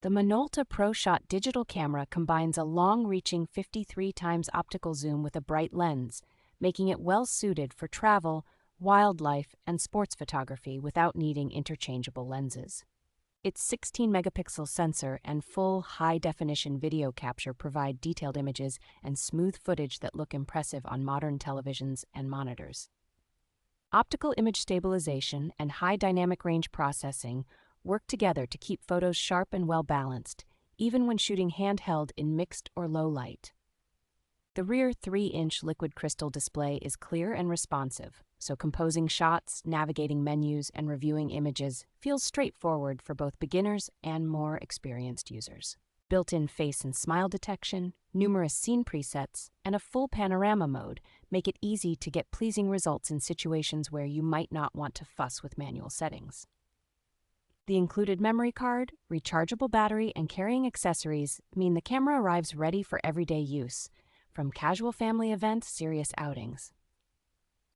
The Minolta ProShot digital camera combines a long-reaching 53 times optical zoom with a bright lens, making it well-suited for travel, wildlife, and sports photography without needing interchangeable lenses. Its 16-megapixel sensor and full high-definition video capture provide detailed images and smooth footage that look impressive on modern televisions and monitors. Optical image stabilization and high dynamic range processing work together to keep photos sharp and well-balanced, even when shooting handheld in mixed or low light. The rear 3-inch liquid crystal display is clear and responsive, so composing shots, navigating menus, and reviewing images feels straightforward for both beginners and more experienced users. Built-in face and smile detection, numerous scene presets, and a full panorama mode make it easy to get pleasing results in situations where you might not want to fuss with manual settings. The included memory card, rechargeable battery, and carrying accessories mean the camera arrives ready for everyday use, from casual family events to serious outings.